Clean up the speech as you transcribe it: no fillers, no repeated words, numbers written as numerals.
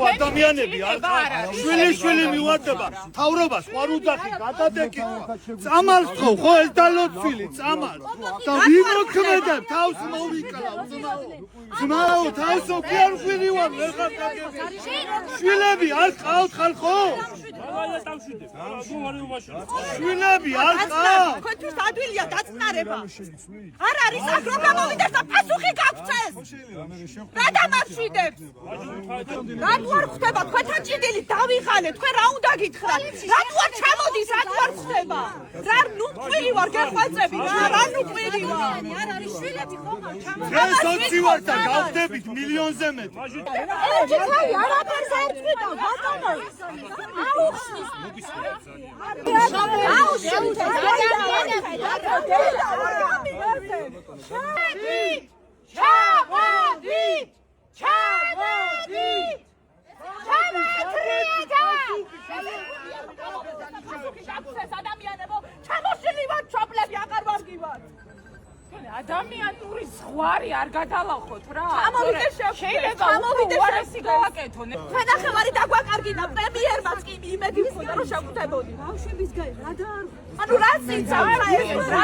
ხო ადამიანები არ ხარ შვილი მივატება თავრობას ხარ უძახი გადადეკი წამალს ხო ეს დალოცვილი წამალს და ვიმოქმედებ თავს მოვიკლა ძმაო თავსო კი არ ხვირი ვარ ვერ ხარ გაგები შვილები არ ყავთ ხალხო შვილები არ ყავთ თქვენთვის ადვილია დაწნარება არ არის აგროვა მოვიდეს და პასუხი გაქვთ ეს რა დამარშვიდებს რატო არ ხდება თქვენთან ჭიდილი დავიღალე თქვენ რა უნდა გითხრათ რატო არ ჩამოდის რატო არ ხდება რა ნუკვირი ვარ გეხვეწები რა ნუკვირი ვარ არ არის შვილები ხომ ეს 20 ვარ და გავხდებით მილიონზე მეტი ეჭი თავი არაფერს არ წვიდავ ბატონო აუხსნის ადამიანური ზღვარი არ გადალახოთ რა. შეიძლება უარესი გავაკეთონ. თქვენახევარი დაგვაკარგინა პრემიერმაც კი იმედი მქონდა რომ შევხვდებოდი. ბავშვების გაი რა და ანუ რა სიცა ეს რა